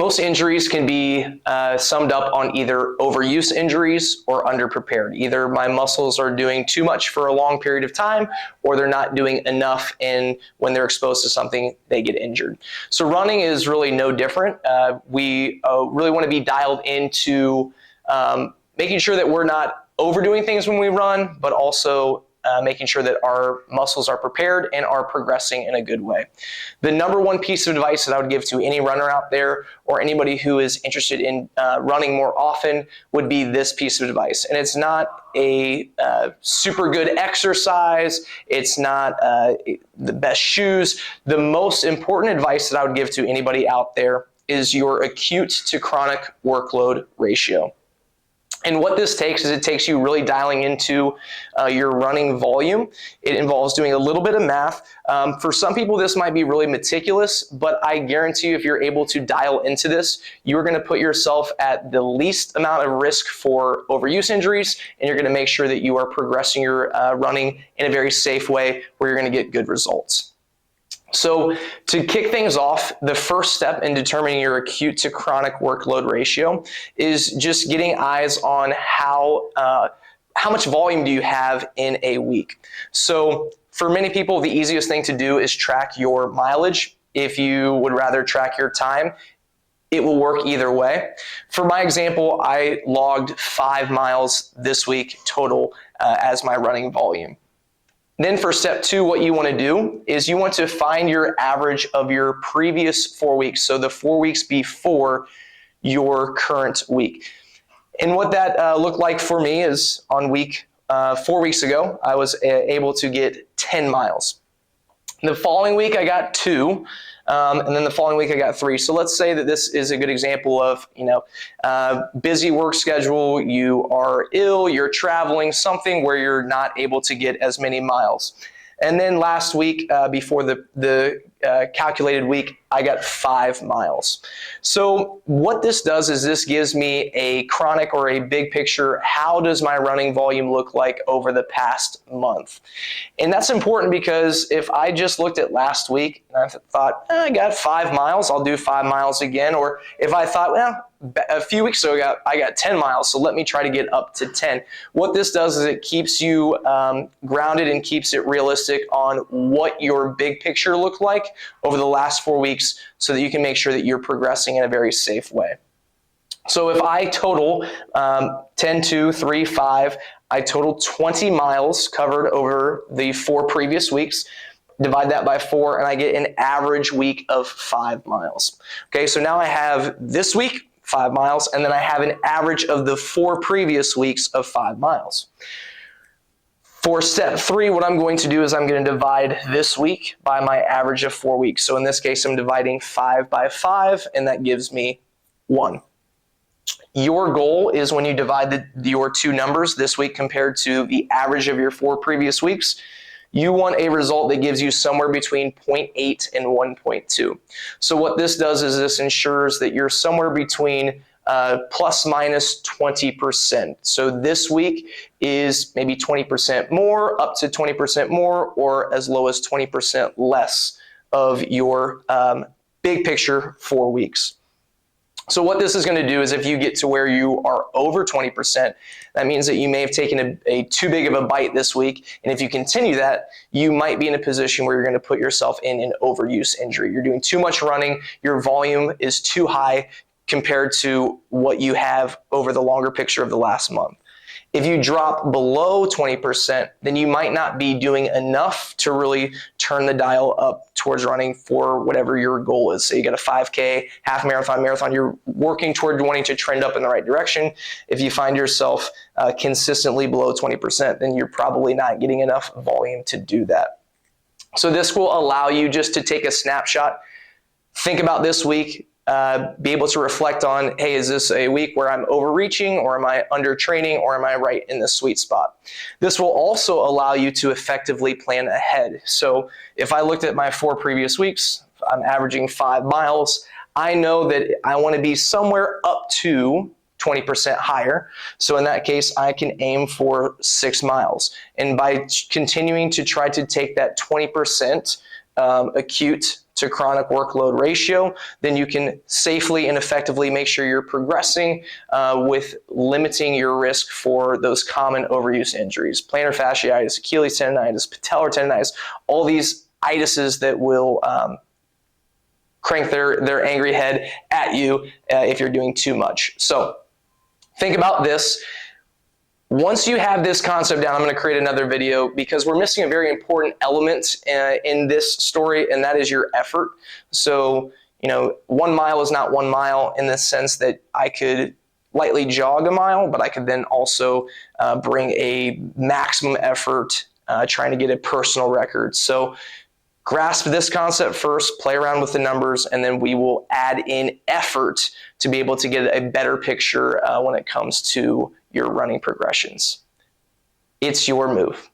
Most injuries can be summed up on either overuse injuries or underprepared. Either my muscles are doing too much for a long period of time, or they're not doing enough, and when they're exposed to something, they get injured. So running is really no different. We really want to be dialed into making sure that we're not overdoing things when we run, but also making sure that our muscles are prepared and are progressing in a good way. The number one piece of advice that I would give to any runner out there or anybody who is interested in running more often would be this piece of advice. And it's not a super good exercise. It's not the best shoes. The most important advice that I would give to anybody out there is your acute to chronic workload ratio. And what this takes is it takes you really dialing into your running volume. It involves doing a little bit of math. For some people, this might be really meticulous, but I guarantee you if you're able to dial into this, you're going to put yourself at the least amount of risk for overuse injuries, and you're going to make sure that you are progressing your running in a very safe way where you're going to get good results. So to kick things off, the first step in determining your acute to chronic workload ratio is just getting eyes on how much volume do you have in a week. So for many people, the easiest thing to do is track your mileage. If you would rather track your time, it will work either way. For my example, I logged 5 miles this week total as my running volume. Then for step 2, what you want to do is you want to find your average of your previous 4 weeks, so the 4 weeks before your current week. And what that looked like for me is on week 4 weeks ago, I was able to get 10 miles. The following week, I got 2. And then the following week I got 3. So let's say that this is a good example of, busy work schedule, you are ill, you're traveling, something where you're not able to get as many miles. And then last week, before the calculated week, I got 5 miles. So what this does is this gives me a chronic or a big picture. How does my running volume look like over the past month? And that's important because if I just looked at last week and I thought, I got 5 miles, I'll do 5 miles again. Or if I thought, well, a few weeks ago I got 10 miles, so let me try to get up to 10. What this does is it keeps you grounded and keeps it realistic on what your big picture looked like over the last 4 weeks so that you can make sure that you're progressing in a very safe way. So if I total 10, 2, 3, 5, I total 20 miles covered over the 4 previous weeks, divide that by 4, and I get an average week of 5 miles. Okay, so now I have this week 5 miles, and then I have an average of the 4 previous weeks of 5 miles. For step 3, what I'm going to do is I'm going to divide this week by my average of 4 weeks. So in this case, I'm dividing 5 by 5, and that gives me 1. Your goal is when you divide your 2 numbers this week compared to the average of your 4 previous weeks, you want a result that gives you somewhere between 0.8 and 1.2. So what this does is this ensures that you're somewhere between plus minus 20%. So this week is maybe 20% more, up to 20% more, or as low as 20% less of your big picture 4 weeks. So what this is going to do is if you get to where you are over 20%, that means that you may have taken a too big of a bite this week. And if you continue that, you might be in a position where you're going to put yourself in an overuse injury. You're doing too much running. Your volume is too high compared to what you have over the longer picture of the last month. If you drop below 20%, then you might not be doing enough to really turn the dial up towards running for whatever your goal is. So you got a 5K, half marathon, you're working toward wanting to trend up in the right direction. If you find yourself consistently below 20%, then you're probably not getting enough volume to do that. So this will allow you just to take a snapshot, think about this week, be able to reflect on, hey, is this a week where I'm overreaching, or am I under training, or am I right in the sweet spot? This will also allow you to effectively plan ahead. So if I looked at my 4 previous weeks, I'm averaging 5 miles. I know that I want to be somewhere up to 20% higher. So in that case, I can aim for 6 miles. And by continuing to try to take that 20% acute to chronic workload ratio, then you can safely and effectively make sure you're progressing with limiting your risk for those common overuse injuries. Plantar fasciitis, Achilles tendonitis, patellar tendonitis, all these itises that will crank their angry head at you if you're doing too much. So think about this. Once you have this concept down, I'm going to create another video because we're missing a very important element in this story, and that is your effort. So, 1 mile is not 1 mile in the sense that I could lightly jog a mile, but I could then also bring a maximum effort trying to get a personal record. So grasp this concept first, play around with the numbers, and then we will add in effort to be able to get a better picture when it comes to your running progressions. It's your move.